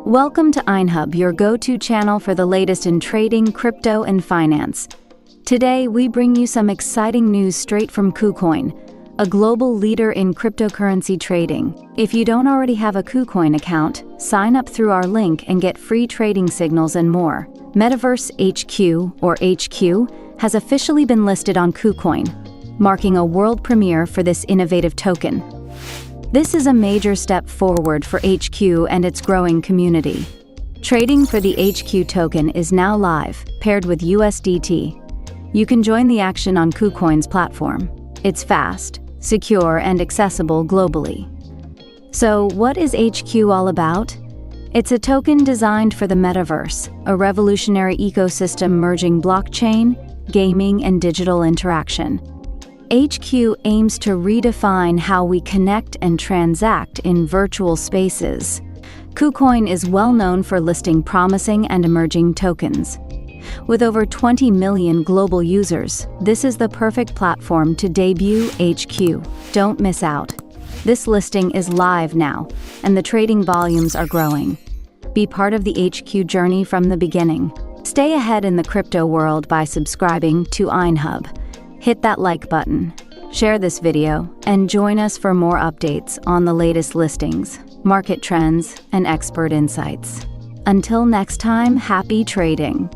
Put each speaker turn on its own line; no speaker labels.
Welcome to INEHub, your go-to channel for the latest in trading, crypto, and finance. Today, we bring you some exciting news straight from KuCoin, a global leader in cryptocurrency trading. If you don't already have a KuCoin account, sign up through our link and get free trading signals and more. Metaverse HQ, or HQ, has officially been listed on KuCoin, marking a world premiere for this innovative token. This is a major step forward for HQ and its growing community. Trading for the HQ token is now live, paired with USDT. You can join the action on KuCoin's platform. It's fast, secure, and accessible globally. So, what is HQ all about? It's a token designed for the Metaverse, a revolutionary ecosystem merging blockchain, gaming, and digital interaction. HQ aims to redefine how we connect and transact in virtual spaces. KuCoin is well known for listing promising and emerging tokens. With over 20 million global users, this is the perfect platform to debut HQ. Don't miss out. This listing is live now, and the trading volumes are growing. Be part of the HQ journey from the beginning. Stay ahead in the crypto world by subscribing to INEHub. Hit that like button, share this video, and join us for more updates on the latest listings, market trends, and expert insights. Until next time, happy trading!